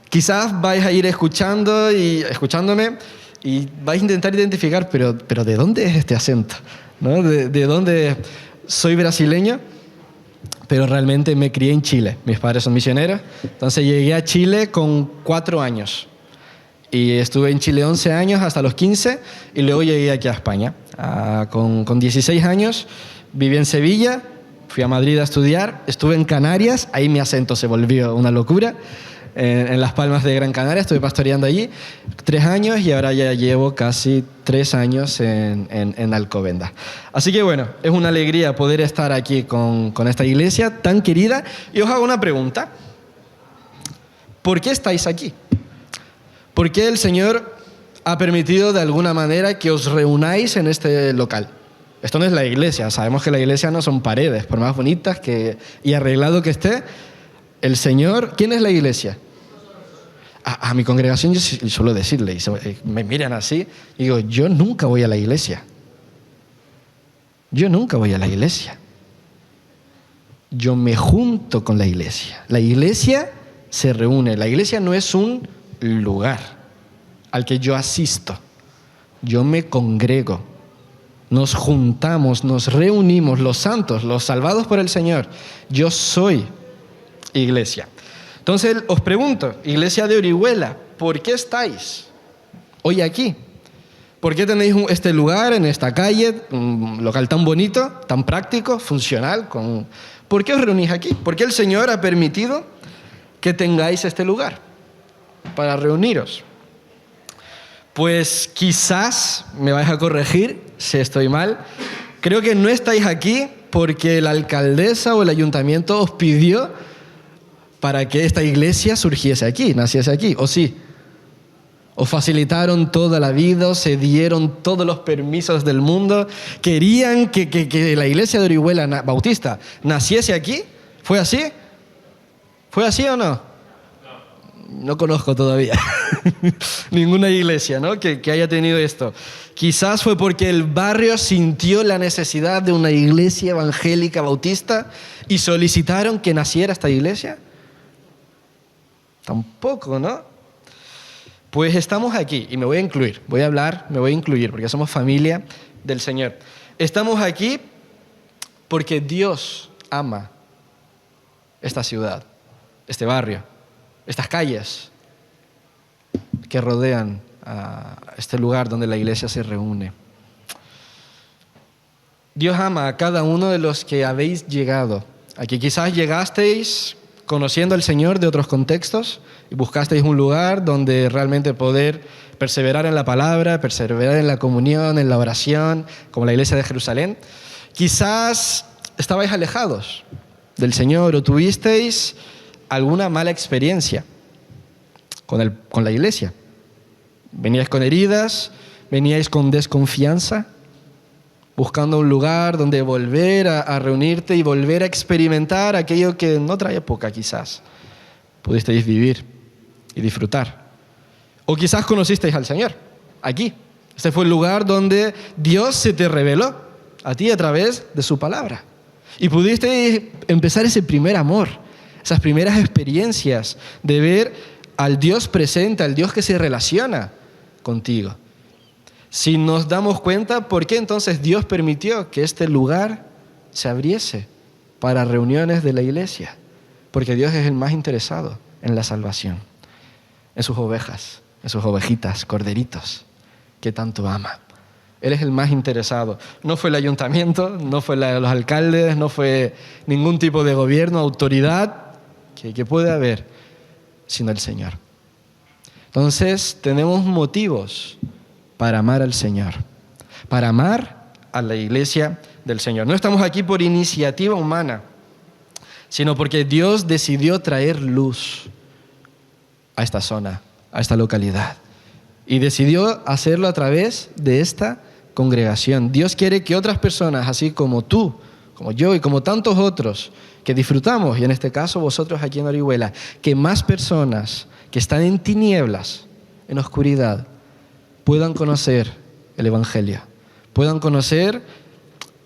Quizás vais a ir escuchándome y vais a intentar identificar, pero ¿de dónde es este acento? ¿No? ¿De dónde soy brasileño? Pero realmente me crié en Chile. Mis padres son misioneros. Entonces llegué a Chile con 4 años. Y estuve en Chile 11 años hasta los 15 y luego llegué aquí a España. Con 16 años viví en Sevilla, fui a Madrid a estudiar, estuve en Canarias, ahí mi acento se volvió una locura. En Las Palmas de Gran Canaria, estuve pastoreando allí 3 años y ahora ya llevo casi 3 años en Alcobendas. Así que bueno, es una alegría poder estar aquí con esta iglesia tan querida. Y os hago una pregunta. ¿Por qué estáis aquí? ¿Por qué el Señor ha permitido de alguna manera que os reunáis en este local? Esto no es la iglesia. Sabemos que la iglesia no son paredes, por más bonitas y arreglado que esté. El Señor, ¿quién es la iglesia? A mi congregación yo suelo decirle, y me miran así, y digo, yo nunca voy a la iglesia. Yo nunca voy a la iglesia. Yo me junto con la iglesia. La iglesia se reúne. La iglesia no es un lugar al que yo asisto. Yo me congrego. Nos juntamos, nos reunimos, los santos, los salvados por el Señor. Yo soy iglesia. Entonces os pregunto, iglesia de Orihuela, ¿por qué estáis hoy aquí? ¿Por qué tenéis este lugar en esta calle, un local tan bonito, tan práctico, funcional? ¿Por qué os reunís aquí? ¿Por qué el Señor ha permitido que tengáis este lugar para reuniros? Pues quizás me vais a corregir si estoy mal. Creo que no estáis aquí porque la alcaldesa o el ayuntamiento os pidió para que esta iglesia surgiese aquí, naciese aquí, ¿o sí? Os facilitaron toda la vida, se dieron todos los permisos del mundo, querían que la iglesia de Orihuela Bautista naciese aquí. ¿Fue así? ¿Fue así o no? No conozco todavía ninguna iglesia, ¿no? que haya tenido esto. Quizás fue porque el barrio sintió la necesidad de una iglesia evangélica bautista y solicitaron que naciera esta iglesia. Tampoco, ¿no? Pues estamos aquí y me voy a incluir, me voy a incluir porque somos familia del Señor. Estamos aquí porque Dios ama esta ciudad, este barrio, estas calles que rodean a este lugar donde la iglesia se reúne. Dios ama a cada uno de los que habéis llegado. Aquí quizás llegasteis conociendo al Señor de otros contextos y buscasteis un lugar donde realmente poder perseverar en la palabra, perseverar en la comunión, en la oración, como la iglesia de Jerusalén. Quizás estabais alejados del Señor o tuvisteis alguna mala experiencia con la iglesia. Veníais con heridas, veníais con desconfianza, buscando un lugar donde volver a reunirte y volver a experimentar aquello que en otra época quizás pudisteis vivir y disfrutar. O quizás conocisteis al Señor, aquí. Este fue el lugar donde Dios se te reveló a ti a través de su palabra. Y pudiste empezar ese primer amor, esas primeras experiencias de ver al Dios presente, al Dios que se relaciona contigo. Si nos damos cuenta, ¿por qué entonces Dios permitió que este lugar se abriese para reuniones de la iglesia? Porque Dios es el más interesado en la salvación, en sus ovejas, en sus ovejitas, corderitos, que tanto ama. Él es el más interesado. No fue el ayuntamiento, no fue los alcaldes, no fue ningún tipo de gobierno, autoridad que puede haber, sino el Señor. Entonces, tenemos motivos para amar al Señor, para amar a la iglesia del Señor. No estamos aquí por iniciativa humana, sino porque Dios decidió traer luz a esta zona, a esta localidad. Y decidió hacerlo a través de esta congregación. Dios quiere que otras personas, así como tú, como yo y como tantos otros, que disfrutamos, y en este caso vosotros aquí en Orihuela, que más personas que están en tinieblas, en oscuridad, puedan conocer el Evangelio, puedan conocer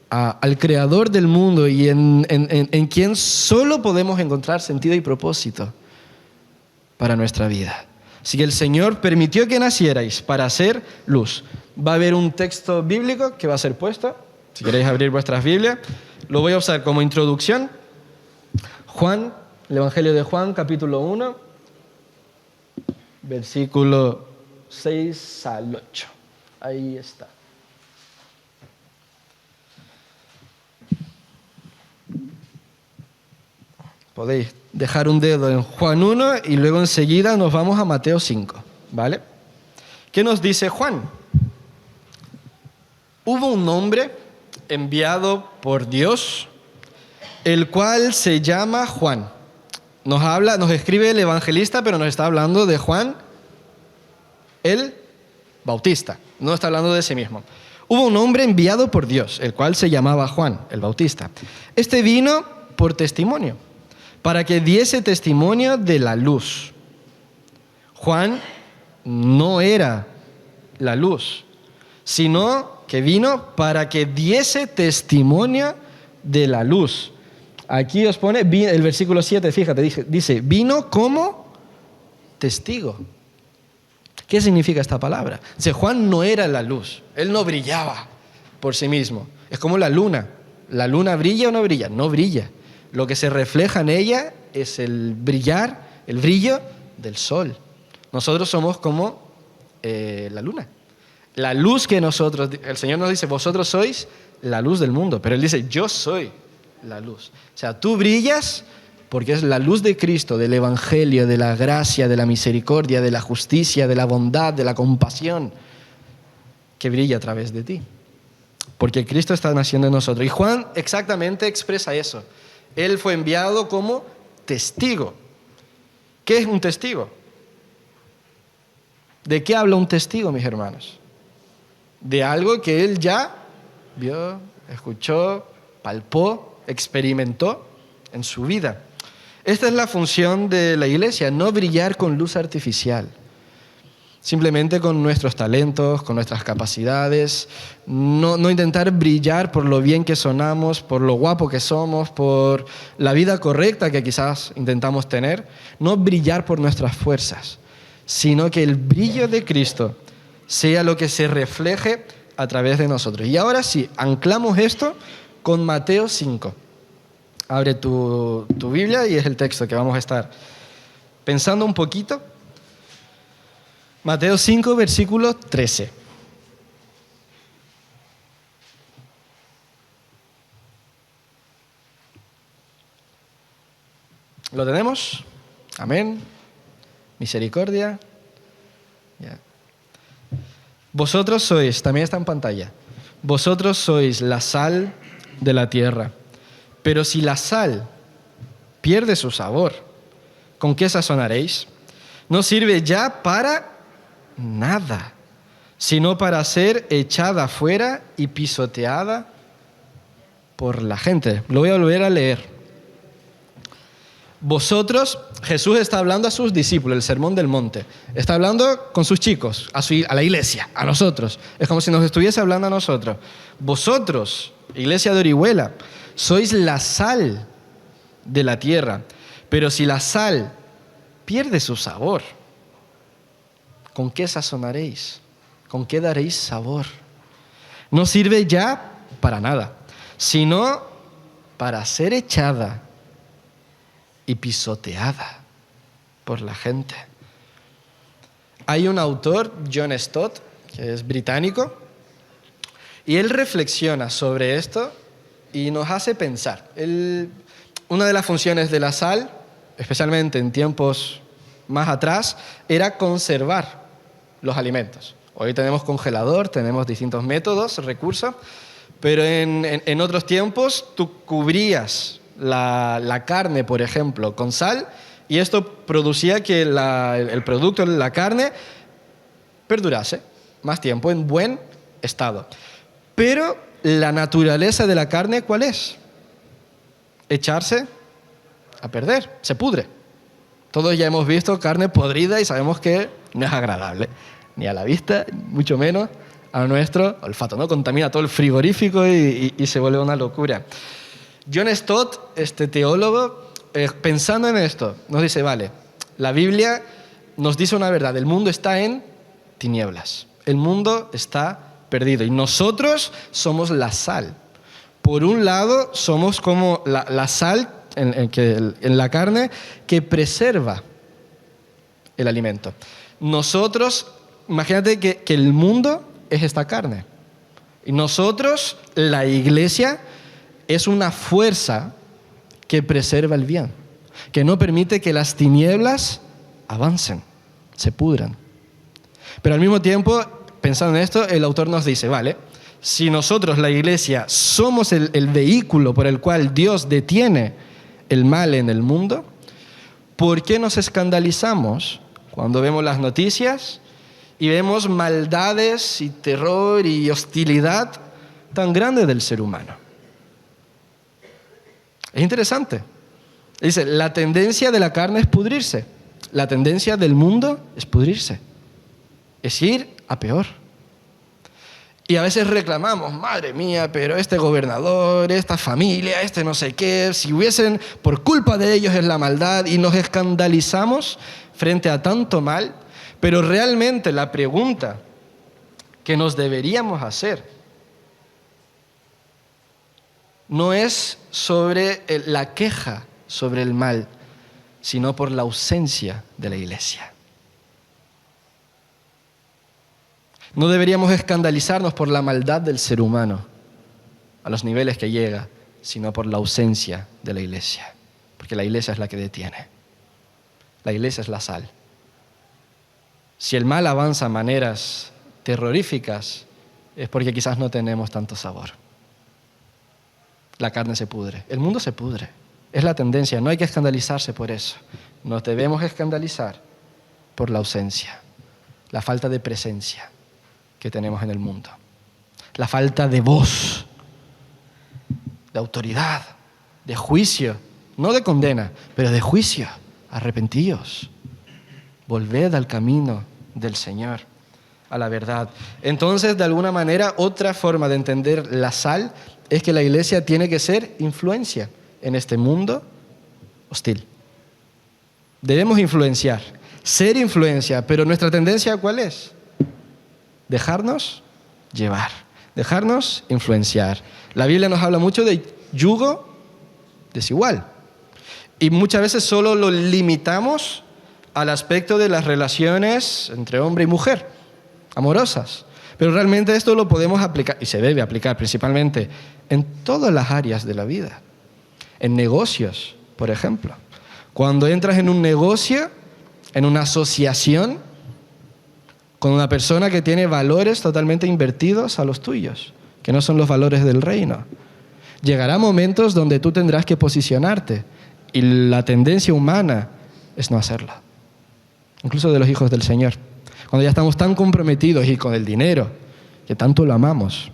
al Creador del mundo y en quien solo podemos encontrar sentido y propósito para nuestra vida. Así que el Señor permitió que nacierais para hacer luz. Va a haber un texto bíblico que va a ser puesto. Si queréis abrir vuestras Biblias, lo voy a usar como introducción. Juan, el Evangelio de Juan, capítulo 1, versículo 6 al 8. Ahí está. Podéis dejar un dedo en Juan 1 y luego enseguida nos vamos a Mateo 5, ¿vale? ¿Qué nos dice Juan? Hubo un hombre enviado por Dios, el cual se llama Juan. Nos escribe el evangelista, pero nos está hablando de Juan el Bautista. No está hablando de sí mismo. Hubo un hombre enviado por Dios, el cual se llamaba Juan el Bautista. Este vino por testimonio, para que diese testimonio de la luz. Juan no era la luz, sino que vino para que diese testimonio de la luz. Aquí os pone el versículo 7, fíjate, dice, vino como testigo. ¿Qué significa esta palabra? Dice, Juan no era la luz, él no brillaba por sí mismo. Es como la luna. ¿La luna brilla o no brilla? No brilla. Lo que se refleja en ella es el brillar, el brillo del sol. Nosotros somos como la luna. La luz que nosotros, el Señor nos dice, vosotros sois la luz del mundo, pero Él dice, yo soy la luz. O sea, tú brillas porque es la luz de Cristo, del Evangelio, de la gracia, de la misericordia, de la justicia, de la bondad, de la compasión, que brilla a través de ti. Porque Cristo está naciendo en nosotros. Y Juan exactamente expresa eso. Él fue enviado como testigo. ¿Qué es un testigo? ¿De qué habla un testigo, mis hermanos? De algo que él ya vio, escuchó, palpó, experimentó en su vida. Esta es la función de la iglesia, no brillar con luz artificial. Simplemente con nuestros talentos, con nuestras capacidades, no intentar brillar por lo bien que sonamos, por lo guapo que somos, por la vida correcta que quizás intentamos tener, no brillar por nuestras fuerzas, sino que el brillo de Cristo sea lo que se refleje a través de nosotros. Y ahora sí, anclamos esto con Mateo 5. Abre tu Biblia y es el texto que vamos a estar pensando un poquito. Mateo 5, versículo 13. ¿Lo tenemos? Amén. Misericordia. Ya. Vosotros sois, también está en pantalla, vosotros sois la sal de la tierra. Pero si la sal pierde su sabor, ¿con qué sazonaréis? No sirve ya para nada, sino para ser echada fuera y pisoteada por la gente. Lo voy a volver a leer. Vosotros, Jesús está hablando a sus discípulos, el Sermón del Monte. Está hablando con sus chicos, a la iglesia, a nosotros. Es como si nos estuviese hablando a nosotros. Vosotros, iglesia de Orihuela, sois la sal de la tierra. Pero si la sal pierde su sabor, ¿con qué sazonaréis? ¿Con qué daréis sabor? No sirve ya para nada, sino para ser echada y pisoteada por la gente. Hay un autor, John Stott, que es británico, y él reflexiona sobre esto y nos hace pensar. Una de las funciones de la sal, especialmente en tiempos más atrás, era conservar los alimentos. Hoy tenemos congelador, tenemos distintos métodos, recursos, pero en otros tiempos tú cubrías la carne, por ejemplo, con sal, y esto producía que el producto, la carne, perdurase más tiempo en buen estado. Pero la naturaleza de la carne, ¿cuál es? Echarse a perder, se pudre. Todos ya hemos visto carne podrida y sabemos que no es agradable, ni a la vista, mucho menos a nuestro olfato, ¿no? Contamina todo el frigorífico y se vuelve una locura. John Stott, este teólogo, pensando en esto, nos dice, vale, La Biblia nos dice una verdad, el mundo está en tinieblas, el mundo está perdido y nosotros somos la sal. Por un lado, somos como la sal en la carne que preserva el alimento. Nosotros, imagínate que el mundo es esta carne. Y nosotros, la iglesia, es una fuerza que preserva el bien, que no permite que las tinieblas avancen, se pudran. Pero al mismo tiempo, pensando en esto, el autor nos dice, vale, si nosotros, la iglesia, somos el vehículo por el cual Dios detiene el mal en el mundo, ¿por qué nos escandalizamos cuando vemos las noticias y vemos maldades y terror y hostilidad tan grande del ser humano? Es interesante. Dice, la tendencia de la carne es pudrirse. La tendencia del mundo es pudrirse. Es ir a peor. Y a veces reclamamos, madre mía, pero este gobernador, esta familia, este no sé qué, si hubiesen, por culpa de ellos es la maldad, y nos escandalizamos frente a tanto mal, pero realmente la pregunta que nos deberíamos hacer no es sobre la queja sobre el mal, sino por la ausencia de la iglesia. No deberíamos escandalizarnos por la maldad del ser humano, a los niveles que llega, sino por la ausencia de la iglesia, porque la iglesia es la que detiene. La iglesia es la sal. Si el mal avanza a maneras terroríficas, es porque quizás no tenemos tanto sabor. La carne se pudre, el mundo se pudre. Es la tendencia, no hay que escandalizarse por eso. Nos debemos escandalizar por la ausencia, la falta de presencia que tenemos en el mundo, la falta de voz, de autoridad, de juicio, no de condena, pero de juicio. Arrepentíos, volved al camino del Señor, a la verdad. Entonces, de alguna manera, otra forma de entender la sal es que la iglesia tiene que ser influencia en este mundo hostil. Debemos influenciar, ser influencia, pero nuestra tendencia, ¿cuál es? Dejarnos llevar, dejarnos influenciar. La Biblia nos habla mucho de yugo desigual. Y muchas veces solo lo limitamos al aspecto de las relaciones entre hombre y mujer, amorosas. Pero realmente esto lo podemos aplicar, y se debe aplicar principalmente, en todas las áreas de la vida. En negocios, por ejemplo. Cuando entras en un negocio, en una asociación, con una persona que tiene valores totalmente invertidos a los tuyos, que no son los valores del reino. Llegará momentos donde tú tendrás que posicionarte y la tendencia humana es no hacerlo. Incluso de los hijos del Señor. Cuando ya estamos tan comprometidos y con el dinero, que tanto lo amamos,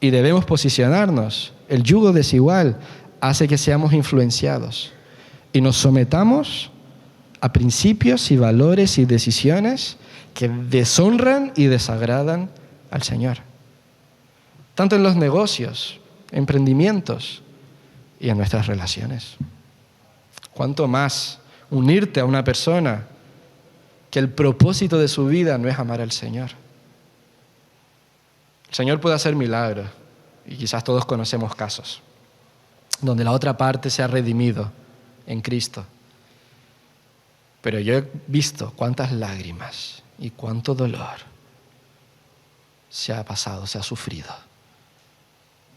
y debemos posicionarnos, el yugo desigual hace que seamos influenciados y nos sometamos a principios y valores y decisiones que deshonran y desagradan al Señor. Tanto en los negocios, emprendimientos y en nuestras relaciones. Cuanto más unirte a una persona que el propósito de su vida no es amar al Señor. El Señor puede hacer milagros y quizás todos conocemos casos donde la otra parte se ha redimido en Cristo. Pero yo he visto cuántas lágrimas y cuánto dolor se ha pasado, se ha sufrido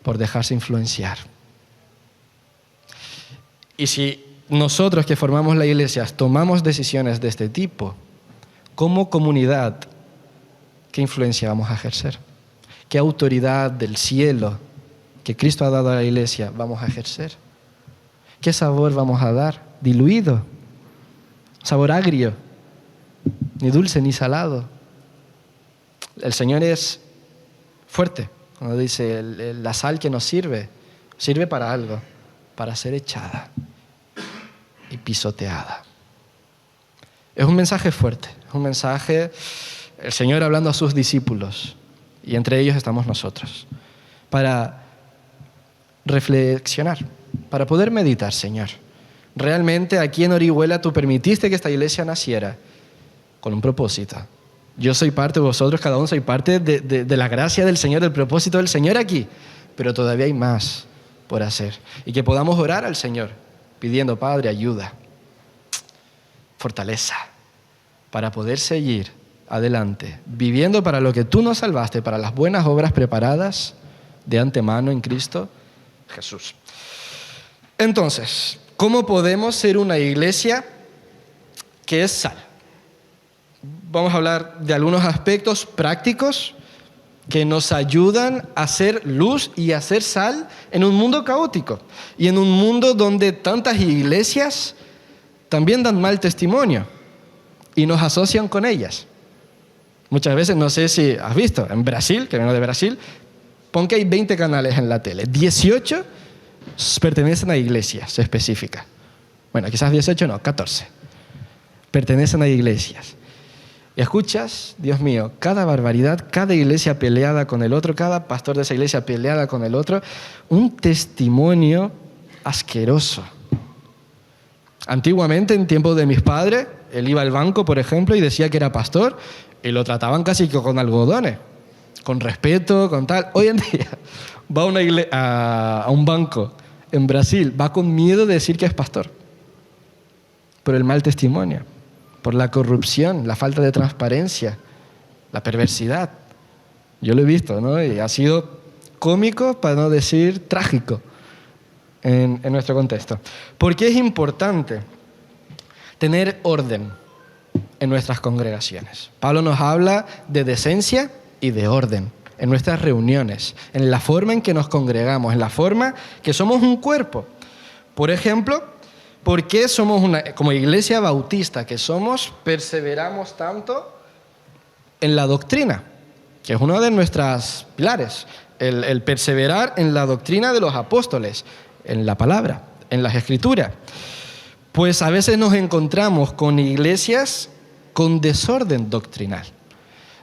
por dejarse influenciar. Y si nosotros que formamos la iglesia tomamos decisiones de este tipo, como comunidad, ¿qué influencia vamos a ejercer? ¿Qué autoridad del cielo que Cristo ha dado a la iglesia vamos a ejercer? ¿Qué sabor vamos a dar? Diluido, sabor agrio, ni dulce ni salado. El Señor es fuerte cuando dice la sal que nos sirve para algo, para ser echada y pisoteada. Es un mensaje fuerte, es un mensaje, el Señor hablando a sus discípulos, y entre ellos estamos nosotros, para reflexionar, para poder meditar, Señor, Realmente aquí en Orihuela tú permitiste que esta iglesia naciera con un propósito. Yo soy parte de vosotros, cada uno soy parte de la gracia del Señor, del propósito del Señor aquí. Pero todavía hay más por hacer. Y que podamos orar al Señor pidiendo, Padre, ayuda, fortaleza, para poder seguir adelante, viviendo para lo que tú nos salvaste, para las buenas obras preparadas de antemano en Cristo Jesús. Entonces, ¿cómo podemos ser una iglesia que es sal? Vamos a hablar de algunos aspectos prácticos que nos ayudan a ser luz y a ser sal en un mundo caótico y en un mundo donde tantas iglesias también dan mal testimonio y nos asocian con ellas. Muchas veces, no sé si has visto, en Brasil, que vengo de Brasil, pon que hay 20 canales en la tele, 18 pertenecen a iglesias específicas. Bueno, quizás 18 no, 14. Pertenecen a iglesias. Y escuchas, Dios mío, cada barbaridad, cada iglesia peleada con el otro, cada pastor de esa iglesia peleada con el otro, un testimonio asqueroso. Antiguamente, en tiempos de mis padres, él iba al banco, por ejemplo, y decía que era pastor, y lo trataban casi con algodones, con respeto, con tal. Hoy en día va a un banco en Brasil, va con miedo de decir que es pastor, por el mal testimonio, por la corrupción, la falta de transparencia, la perversidad. Yo lo he visto, ¿no? Y ha sido cómico, para no decir trágico, en nuestro contexto. ¿Por qué es importante tener orden en nuestras congregaciones? Pablo nos habla de decencia y de orden en nuestras reuniones, en la forma en que nos congregamos, en la forma que somos un cuerpo. Por ejemplo, ¿por qué somos como iglesia bautista que somos, perseveramos tanto en la doctrina? Que es uno de nuestros pilares, el perseverar en la doctrina de los apóstoles, en la palabra, en las escrituras. Pues a veces nos encontramos con iglesias con desorden doctrinal,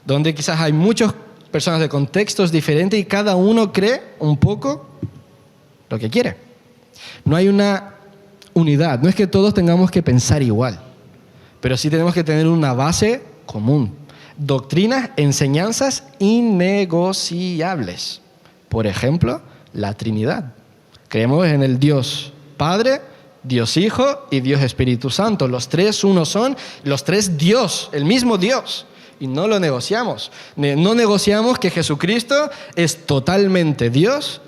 donde quizás hay muchas personas de contextos diferentes y cada uno cree un poco lo que quiere. No hay una unidad, no es que todos tengamos que pensar igual, pero sí tenemos que tener una base común. Doctrinas, enseñanzas innegociables. Por ejemplo, la Trinidad. Creemos en el Dios Padre, Dios Hijo y Dios Espíritu Santo. Los tres uno son, los tres Dios, el mismo Dios. Y no lo negociamos. No negociamos que Jesucristo es totalmente Dios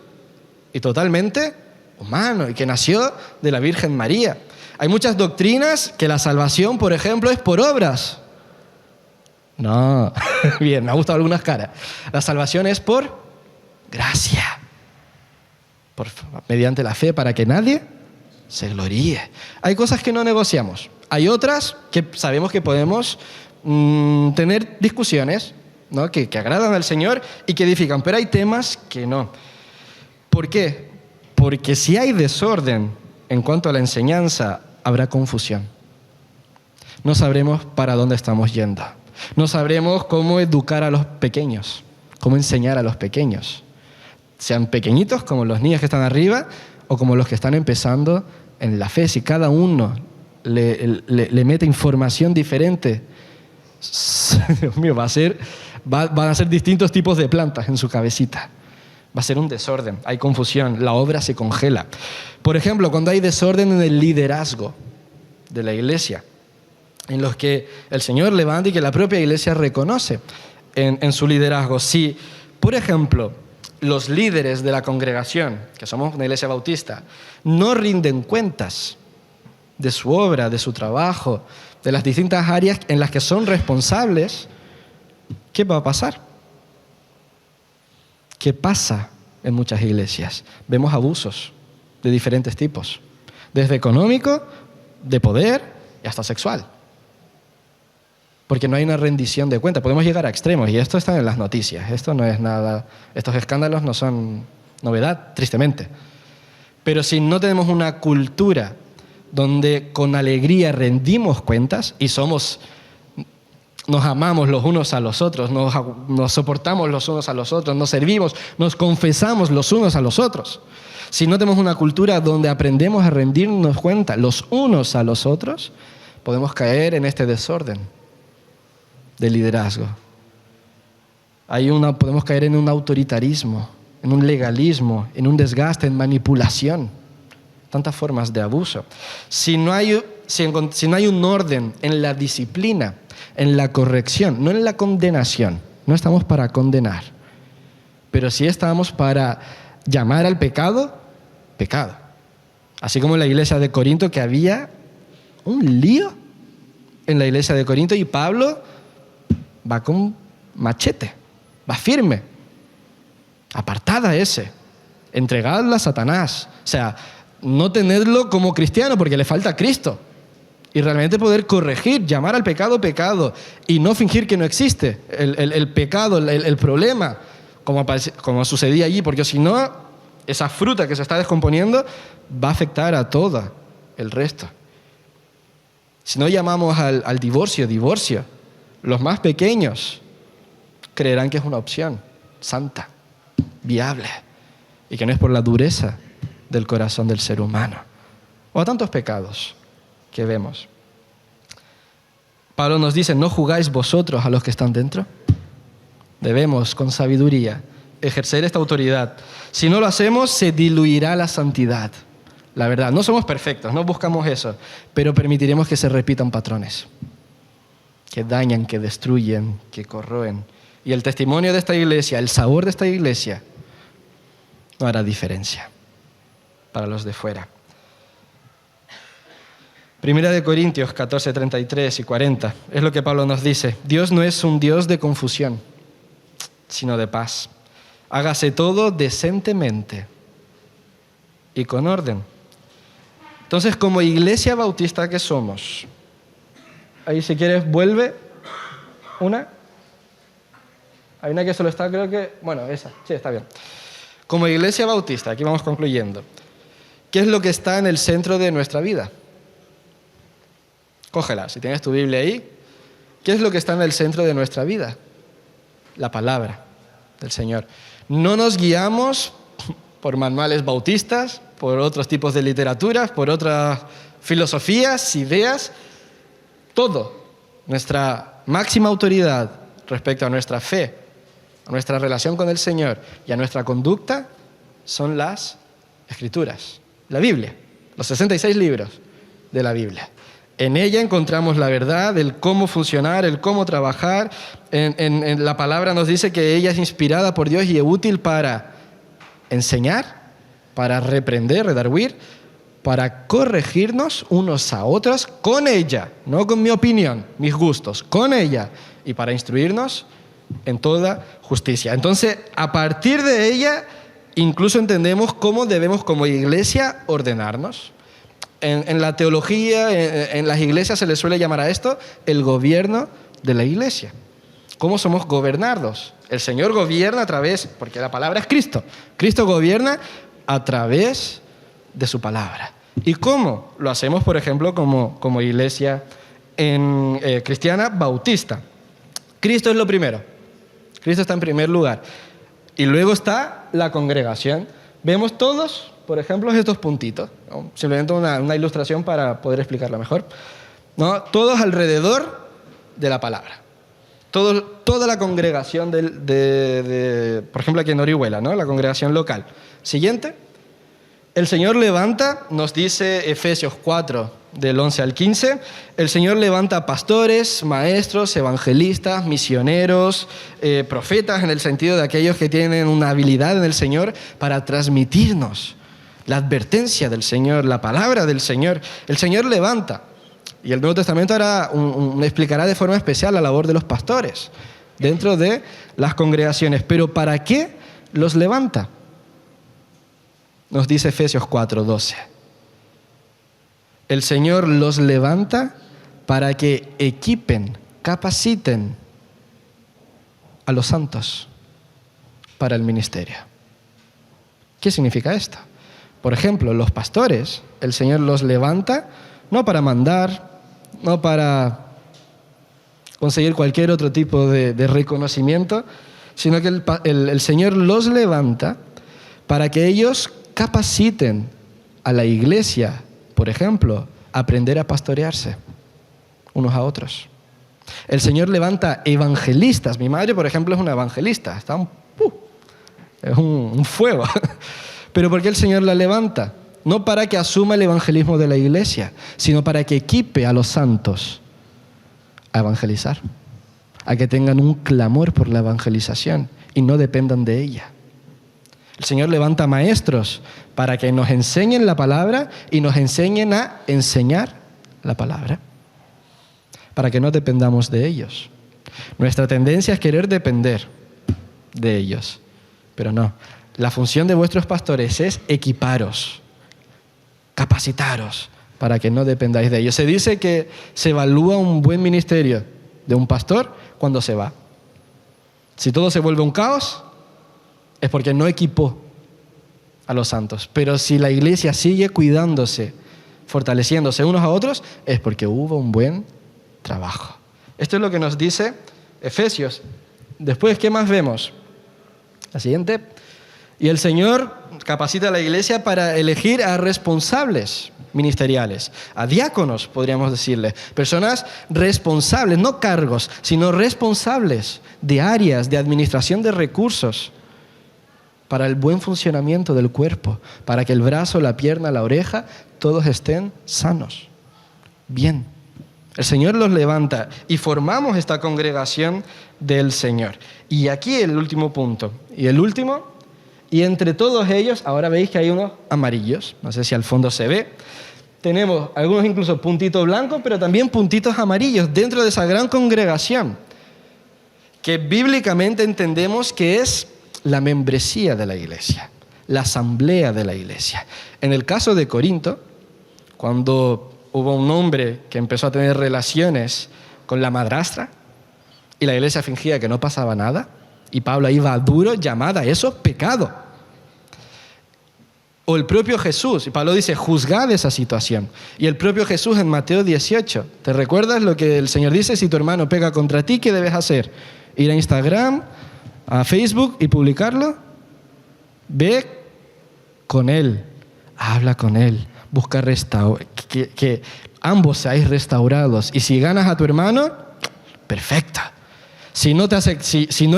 y totalmente humano y que nació de la Virgen María. Hay muchas doctrinas que la salvación, por ejemplo, es por obras. No, bien, me ha gustado algunas caras. La salvación es por gracia, mediante la fe, para que nadie se gloríe. Hay cosas que no negociamos. Hay otras que sabemos que podemos tener discusiones, ¿no? que agradan al Señor y que edifican, pero hay temas que no. ¿Por qué? Porque si hay desorden en cuanto a la enseñanza, habrá confusión. No sabremos para dónde estamos yendo. No sabremos cómo educar a los pequeños, cómo enseñar a los pequeños. Sean pequeñitos como los niños que están arriba o como los que están empezando en la fe. Si cada uno le mete información diferente, Dios mío, van a ser distintos tipos de plantas en su cabecita. Va a ser un desorden, hay confusión, la obra se congela. Por ejemplo, cuando hay desorden en el liderazgo de la iglesia, en los que el Señor levanta y que la propia iglesia reconoce en su liderazgo. Si, por ejemplo, los líderes de la congregación, que somos una iglesia bautista, no rinden cuentas de su obra, de su trabajo, de las distintas áreas en las que son responsables, ¿qué va a pasar? ¿Qué pasa en muchas iglesias? Vemos abusos de diferentes tipos, desde económico, de poder y hasta sexual. Porque no hay una rendición de cuentas. Podemos llegar a extremos y esto está en las noticias. Esto no es nada, estos escándalos no son novedad, tristemente. Pero si no tenemos una cultura donde con alegría rendimos cuentas y nos amamos los unos a los otros, nos soportamos los unos a los otros, nos servimos, nos confesamos los unos a los otros. si no tenemos una cultura donde aprendemos a rendirnos cuenta los unos a los otros, podemos caer en este desorden de liderazgo. Podemos caer en un autoritarismo, en un legalismo, en un desgaste, en manipulación. Tantas formas de abuso. Si no hay un orden en la disciplina, en la corrección, no en la condenación, no estamos para condenar, pero sí estamos para llamar al pecado, pecado. Así como en la iglesia de Corinto, que había un lío en la iglesia de Corinto y Pablo va con machete, va firme. Apartad a ese, entregadlo a Satanás. O sea, no tenerlo como cristiano porque le falta Cristo. Y realmente poder corregir, llamar al pecado, pecado, y no fingir que no existe el pecado, el problema, como sucedía allí, porque si no, esa fruta que se está descomponiendo va a afectar a todo el resto. Si no llamamos al divorcio, los más pequeños creerán que es una opción santa, viable, y que no es por la dureza del corazón del ser humano. O a tantos pecados que vemos. Pablo nos dice, ¿no jugáis vosotros a los que están dentro? Debemos, con sabiduría, ejercer esta autoridad. Si no lo hacemos, se diluirá la santidad. La verdad, no somos perfectos, no buscamos eso, pero permitiremos que se repitan patrones que dañan, que destruyen, que corroen. Y el testimonio de esta iglesia, el sabor de esta iglesia, no hará diferencia para los de fuera. Primera de Corintios 14, 33 y 40, es lo que Pablo nos dice. Dios no es un Dios de confusión, sino de paz. Hágase todo decentemente y con orden. Entonces, como iglesia bautista que somos, ahí si quieres vuelve una. Hay una que solo está, creo que, bueno, esa, sí, está bien. Como iglesia bautista, aquí vamos concluyendo. ¿Qué es lo que está en el centro de nuestra vida? Cógela, si tienes tu Biblia ahí. ¿Qué es lo que está en el centro de nuestra vida? La palabra del Señor. No nos guiamos por manuales bautistas, por otros tipos de literaturas, por otras filosofías, ideas. Todo, nuestra máxima autoridad respecto a nuestra fe, a nuestra relación con el Señor y a nuestra conducta son las Escrituras, la Biblia, los 66 libros de la Biblia. En ella encontramos la verdad, el cómo funcionar, el cómo trabajar. En la palabra nos dice que ella es inspirada por Dios y es útil para enseñar, para reprender, redarguir, para corregirnos unos a otros con ella, no con mi opinión, mis gustos, con ella, y para instruirnos en toda justicia. Entonces, a partir de ella, incluso entendemos cómo debemos como iglesia ordenarnos. En la teología, en las iglesias se le suele llamar a esto el gobierno de la iglesia. ¿Cómo somos gobernados? El Señor gobierna a través, porque la palabra es Cristo. Cristo gobierna a través de su palabra. ¿Y cómo? Lo hacemos, por ejemplo, como iglesia cristiana bautista. Cristo es lo primero. Cristo está en primer lugar. Y luego está la congregación. Vemos todos, por ejemplo, estos puntitos. ¿No? Simplemente una ilustración para poder explicarla mejor. ¿No? Todos alrededor de la palabra. Toda la congregación por ejemplo, aquí en Orihuela, ¿no? La congregación local. Siguiente. El Señor levanta, nos dice Efesios 4, del 11 al 15, el Señor levanta pastores, maestros, evangelistas, misioneros, profetas, en el sentido de aquellos que tienen una habilidad en el Señor para transmitirnos la advertencia del Señor, la palabra del Señor. El Señor levanta. Y el Nuevo Testamento ahora explicará de forma especial la labor de los pastores dentro de las congregaciones. Pero ¿para qué los levanta? Nos dice Efesios 4:12. El Señor los levanta para que equipen, capaciten a los santos para el ministerio. ¿Qué significa esto? Por ejemplo, los pastores, el Señor los levanta no para mandar, no para conseguir cualquier otro tipo de reconocimiento, sino que el Señor los levanta para que ellos capaciten a la iglesia, por ejemplo, a aprender a pastorearse unos a otros. El Señor levanta evangelistas. Mi madre, por ejemplo, es una evangelista. Es un fuego. Pero ¿por qué el Señor la levanta? No para que asuma el evangelismo de la iglesia, sino para que equipe a los santos a evangelizar, a que tengan un clamor por la evangelización y no dependan de ella. El Señor levanta maestros para que nos enseñen la palabra y nos enseñen a enseñar la palabra, para que no dependamos de ellos. Nuestra tendencia es querer depender de ellos, pero no. La función de vuestros pastores es equiparos, capacitaros, para que no dependáis de ellos. Se dice que se evalúa un buen ministerio de un pastor cuando se va. Si todo se vuelve un caos, es porque no equipó a los santos. Pero si la iglesia sigue cuidándose, fortaleciéndose unos a otros, es porque hubo un buen trabajo. Esto es lo que nos dice Efesios. Después, ¿qué más vemos? La siguiente. Y el Señor capacita a la iglesia para elegir a responsables ministeriales, a diáconos, podríamos decirle, personas responsables, no cargos, sino responsables de áreas de administración de recursos para el buen funcionamiento del cuerpo, para que el brazo, la pierna, la oreja, todos estén sanos, bien. El Señor los levanta y formamos esta congregación del Señor. Y aquí el último punto, y el último. Y entre todos ellos, ahora veis que hay unos amarillos, no sé si al fondo se ve. Tenemos algunos incluso puntitos blancos, pero también puntitos amarillos dentro de esa gran congregación, que bíblicamente entendemos que es la membresía de la iglesia, la asamblea de la iglesia. En el caso de Corinto, cuando hubo un hombre que empezó a tener relaciones con la madrastra y la iglesia fingía que no pasaba nada, y Pablo iba duro, llamada a eso pecado. O el propio Jesús, y Pablo dice, juzgad esa situación. Y el propio Jesús en Mateo 18, ¿te recuerdas lo que el Señor dice? Si tu hermano pega contra ti, ¿qué debes hacer? Ir a Instagram, a Facebook y publicarlo. Ve con él, habla con él, busca que ambos seáis restaurados. Y si ganas a tu hermano, perfecto. Si no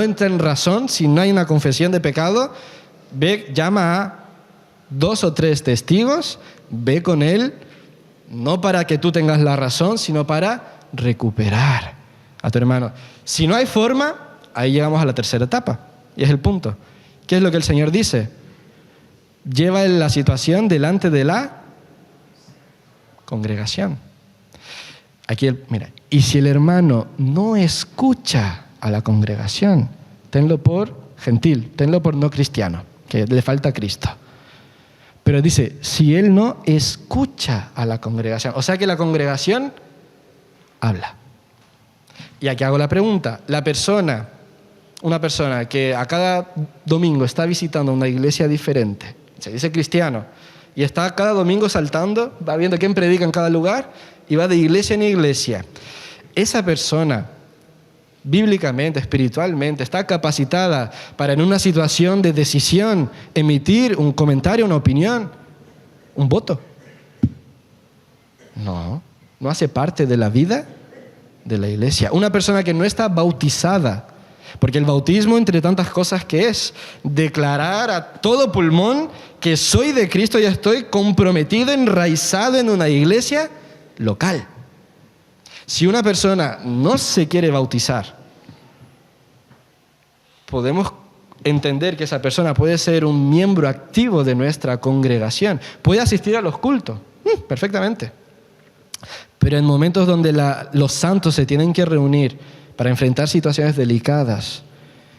entra en razón, si no hay una confesión de pecado, ve, llama a 2 o 3 testigos, ve con él, no para que tú tengas la razón, sino para recuperar a tu hermano. Si no hay forma, ahí llegamos a la tercera etapa, y es el punto. ¿Qué es lo que el Señor dice? Lleva la situación delante de la congregación. Aquí, mira, y si el hermano no escucha a la congregación, tenlo por gentil, tenlo por no cristiano, que le falta a Cristo. Pero dice, si él no escucha a la congregación, o sea que la congregación habla. Y aquí hago la pregunta, una persona que a cada domingo está visitando una iglesia diferente, se dice cristiano, y está cada domingo saltando, va viendo quién predica en cada lugar, y va de iglesia en iglesia. Esa persona, bíblicamente, espiritualmente, está capacitada para en una situación de decisión emitir un comentario, una opinión, un voto. No hace parte de la vida de la iglesia. Una persona que no está bautizada, porque el bautismo, entre tantas cosas que es, declarar a todo pulmón que soy de Cristo y estoy comprometido, enraizado en una iglesia local. Si una persona no se quiere bautizar, podemos entender que esa persona puede ser un miembro activo de nuestra congregación, puede asistir a los cultos, perfectamente. Pero en momentos donde los santos se tienen que reunir para enfrentar situaciones delicadas,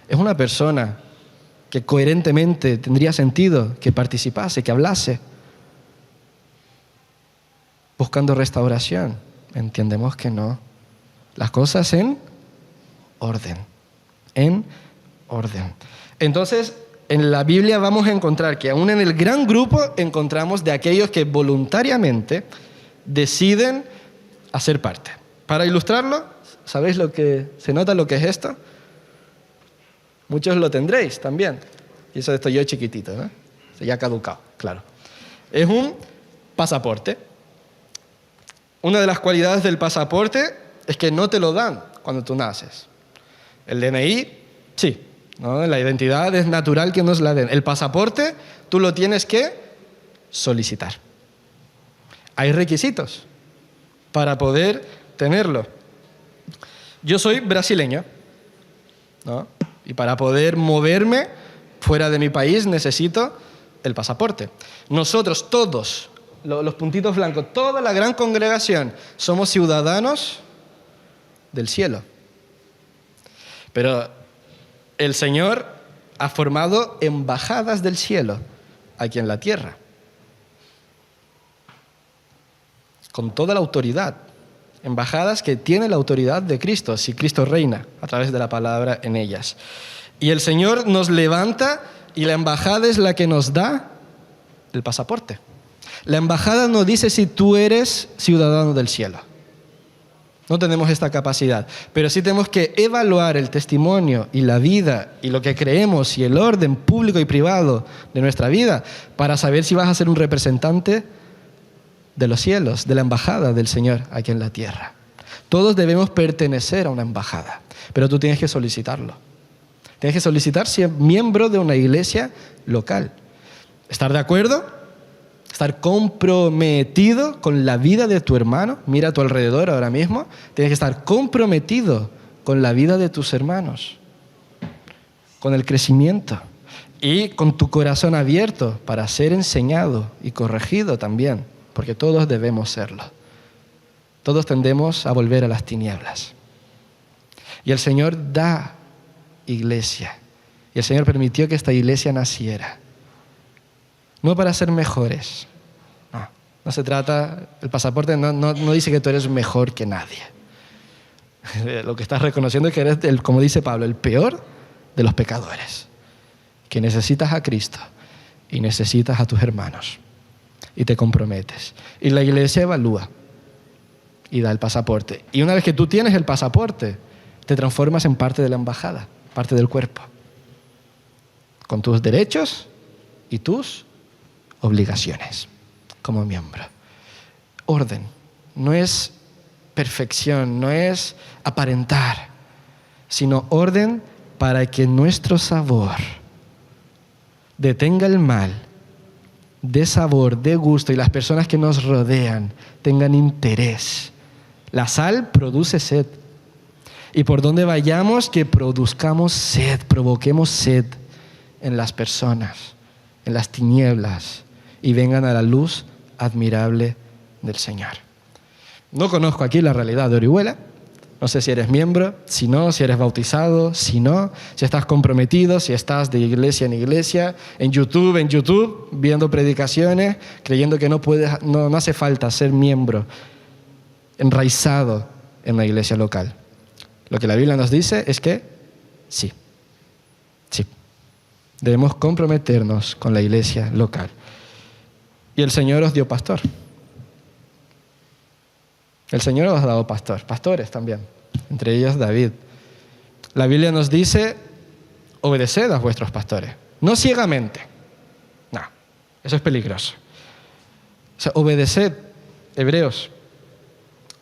es una persona que coherentemente tendría sentido que participase, que hablase, buscando restauración. Entendemos que no. Las cosas en orden. En orden. Entonces, en la Biblia vamos a encontrar que aún en el gran grupo encontramos de aquellos que voluntariamente deciden hacer parte. Para ilustrarlo, ¿sabéis lo que se nota lo que es esto? Muchos lo tendréis también. Y eso estoy yo chiquitito, ¿no? ya ha caducado, claro. Es un pasaporte. Una de las cualidades del pasaporte es que no te lo dan cuando tú naces. El DNI, sí, ¿no? La identidad es natural que nos la den. El pasaporte, tú lo tienes que solicitar. Hay requisitos para poder tenerlo. Yo soy brasileño, ¿no? Y para poder moverme fuera de mi país necesito el pasaporte. Nosotros todos, los puntitos blancos, toda la gran congregación, somos ciudadanos del cielo. Pero el Señor ha formado embajadas del cielo aquí en la tierra, con toda la autoridad. Embajadas que tienen la autoridad de Cristo, si Cristo reina a través de la palabra en ellas. Y el Señor nos levanta y la embajada es la que nos da el pasaporte. La embajada no dice si tú eres ciudadano del cielo. No tenemos esta capacidad, pero sí tenemos que evaluar el testimonio y la vida y lo que creemos y el orden público y privado de nuestra vida para saber si vas a ser un representante de los cielos, de la embajada del Señor aquí en la tierra. Todos debemos pertenecer a una embajada, pero tú tienes que solicitarlo. Tienes que solicitar ser miembro de una iglesia local. ¿Estar de acuerdo? Estar comprometido con la vida de tu hermano. Mira a tu alrededor ahora mismo. Tienes que estar comprometido con la vida de tus hermanos, con el crecimiento y con tu corazón abierto para ser enseñado y corregido también, porque todos debemos serlo. Todos tendemos a volver a las tinieblas. Y el Señor da iglesia. Y el Señor permitió que esta iglesia naciera. No para ser mejores. No se trata, el pasaporte no dice que tú eres mejor que nadie. Lo que estás reconociendo es que eres, como dice Pablo, el peor de los pecadores. Que necesitas a Cristo y necesitas a tus hermanos. Y te comprometes. Y la iglesia evalúa y da el pasaporte. Y una vez que tú tienes el pasaporte, te transformas en parte de la embajada, parte del cuerpo. Con tus derechos y tus obligaciones como miembro. Orden. No es perfección, no es aparentar, sino orden para que nuestro sabor detenga el mal, dé sabor, dé gusto y las personas que nos rodean tengan interés. La sal produce sed. Y por donde vayamos, que produzcamos sed, provoquemos sed en las personas, en las tinieblas, y vengan a la luz admirable del Señor. No conozco aquí la realidad de Orihuela. No sé si eres miembro, si no, si eres bautizado, si no, si estás comprometido, si estás de iglesia en iglesia, en YouTube, viendo predicaciones, creyendo que no hace falta ser miembro, enraizado en la iglesia local. Lo que la Biblia nos dice es que sí. Debemos comprometernos con la iglesia local. Y el Señor os dio pastor. El Señor os ha dado pastores también, entre ellos David. La Biblia nos dice, obedeced a vuestros pastores, no ciegamente. No, eso es peligroso. O sea, obedeced, Hebreos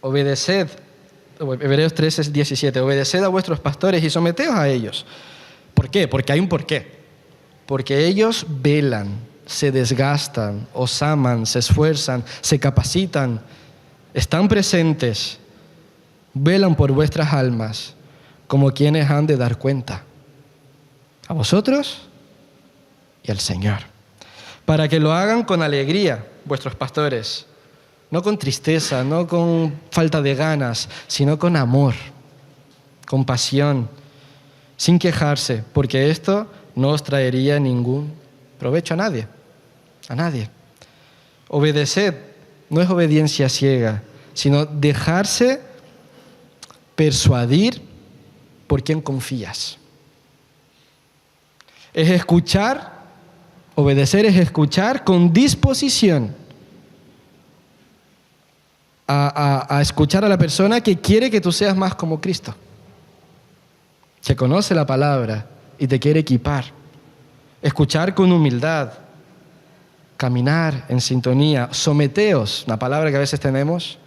13:17, obedeced a vuestros pastores y someteos a ellos. ¿Por qué? Porque hay un porqué. Porque ellos velan, se desgastan, os aman, se esfuerzan, se capacitan, están presentes, velan por vuestras almas como quienes han de dar cuenta a vosotros y al Señor, para que lo hagan con alegría vuestros pastores, no con tristeza, no con falta de ganas, sino con amor, con pasión, sin quejarse, porque esto no os traería ningún provecho a nadie. Obedeced no es obediencia ciega, sino dejarse persuadir por quien confías. Es escuchar, obedecer es escuchar con disposición a escuchar a la persona que quiere que tú seas más como Cristo, que conoce la palabra y te quiere equipar. Escuchar con humildad, caminar en sintonía. Someteos, una palabra que a veces tenemos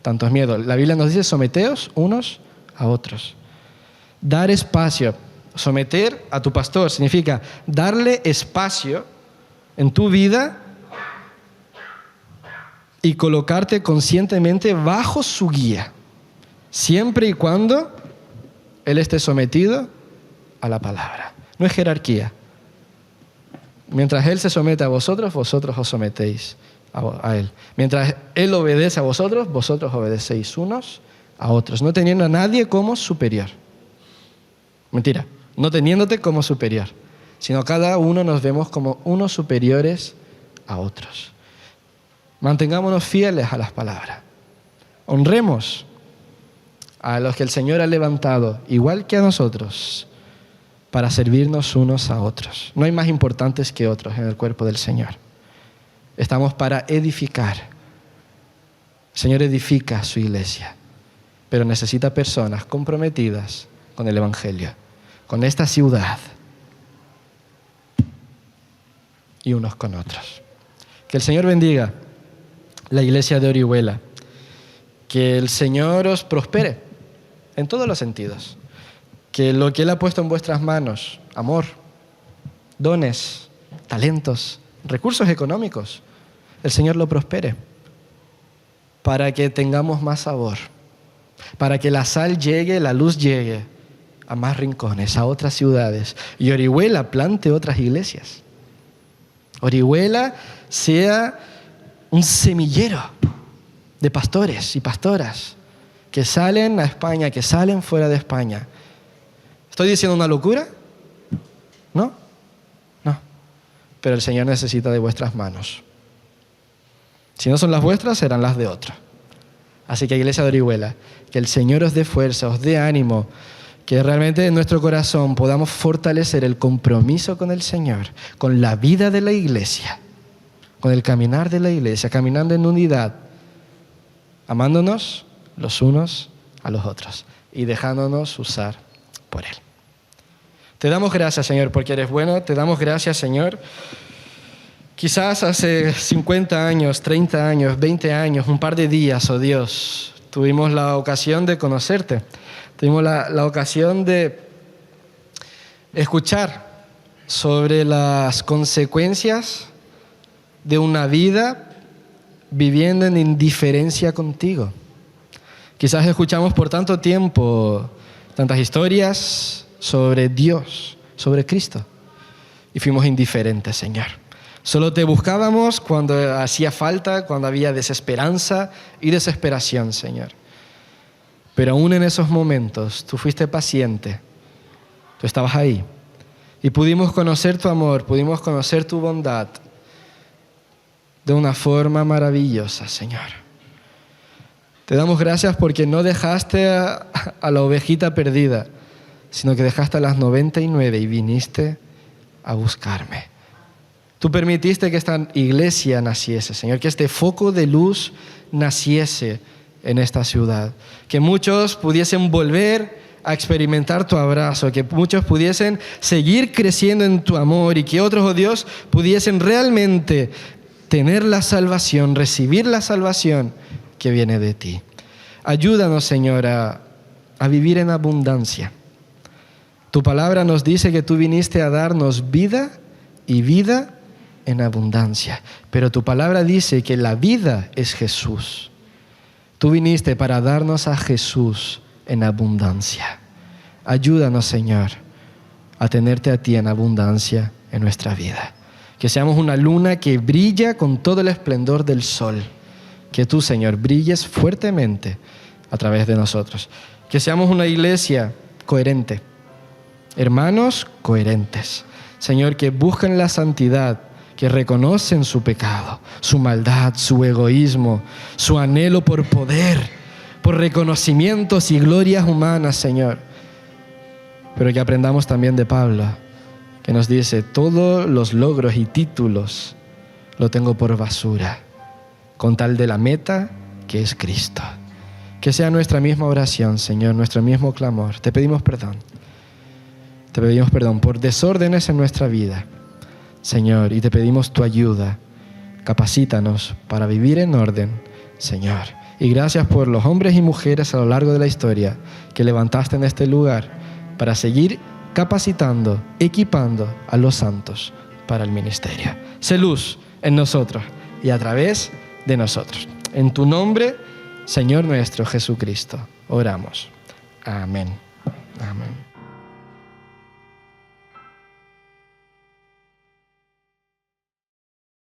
tantos miedos. La Biblia nos dice someteos unos a otros. Dar espacio. Someter a tu pastor significa darle espacio en tu vida y colocarte conscientemente bajo su guía, siempre y cuando él esté sometido a la palabra. No es jerarquía. Mientras él se somete a vosotros, vosotros os sometéis a él. Mientras él obedece a vosotros, vosotros obedecéis unos a otros, no teniendo a nadie como superior. Mentira, no teniéndote como superior, sino cada uno nos vemos como unos superiores a otros. Mantengámonos fieles a las palabras. Honremos a los que el Señor ha levantado, igual que a nosotros, para servirnos unos a otros. No hay más importantes que otros en el cuerpo del Señor. Estamos para edificar. El Señor edifica su iglesia, pero necesita personas comprometidas con el Evangelio, con esta ciudad y unos con otros. Que el Señor bendiga la iglesia de Orihuela. Que el Señor os prospere en todos los sentidos. Que lo que Él ha puesto en vuestras manos, amor, dones, talentos, recursos económicos, el Señor lo prospere para que tengamos más sabor, para que la sal llegue, la luz llegue a más rincones, a otras ciudades. Y Orihuela plante otras iglesias. Orihuela sea un semillero de pastores y pastoras que salen a España, que salen fuera de España. ¿Estoy diciendo una locura? No, no. Pero el Señor necesita de vuestras manos. Si no son las vuestras, serán las de otro. Así que, iglesia de Orihuela, que el Señor os dé fuerza, os dé ánimo, que realmente en nuestro corazón podamos fortalecer el compromiso con el Señor, con la vida de la iglesia, con el caminar de la iglesia, caminando en unidad, amándonos los unos a los otros y dejándonos usar por Él. Te damos gracias, Señor, porque eres bueno. Te damos gracias, Señor. Quizás hace 50 años, 30 años, 20 años, un par de días, oh Dios, tuvimos la ocasión de conocerte. Tuvimos la ocasión de escuchar sobre las consecuencias de una vida viviendo en indiferencia contigo. Quizás escuchamos por tanto tiempo tantas historias sobre Dios, sobre Cristo, y fuimos indiferentes, Señor. Solo te buscábamos cuando hacía falta, cuando había desesperanza y desesperación, Señor. Pero aún en esos momentos, tú fuiste paciente, tú estabas ahí, y pudimos conocer tu amor, pudimos conocer tu bondad de una forma maravillosa, Señor. Te damos gracias porque no dejaste a la ovejita perdida, sino que dejaste a las 99 y viniste a buscarme. Tú permitiste que esta iglesia naciese, Señor, que este foco de luz naciese en esta ciudad, que muchos pudiesen volver a experimentar tu abrazo, que muchos pudiesen seguir creciendo en tu amor y que otros, oh Dios, pudiesen realmente tener la salvación, recibir la salvación que viene de ti. Ayúdanos, Señor, a vivir en abundancia. Tu palabra nos dice que tú viniste a darnos vida y vida en abundancia. Pero tu palabra dice que la vida es Jesús. Tú viniste para darnos a Jesús en abundancia. Ayúdanos, Señor, a tenerte a ti en abundancia en nuestra vida. Que seamos una luna que brilla con todo el esplendor del sol. Que tú, Señor, brilles fuertemente a través de nosotros. Que seamos una iglesia coherente. Hermanos coherentes. Señor, que busquen la santidad, que reconocen su pecado, su maldad, su egoísmo, su anhelo por poder, por reconocimientos y glorias humanas, Señor. Pero que aprendamos también de Pablo, que nos dice, todos los logros y títulos lo tengo por basura, con tal de la meta que es Cristo. Que sea nuestra misma oración, Señor, nuestro mismo clamor. Te pedimos perdón. Te pedimos perdón por desórdenes en nuestra vida, Señor, y te pedimos tu ayuda Capacítanos para vivir en orden, Señor. Y gracias por los hombres y mujeres a lo largo de la historia que levantaste en este lugar para seguir capacitando, equipando a los santos para el ministerio. Sé luz en nosotros y a través de nosotros. En tu nombre, Señor nuestro Jesucristo, oramos. Amén. Amén.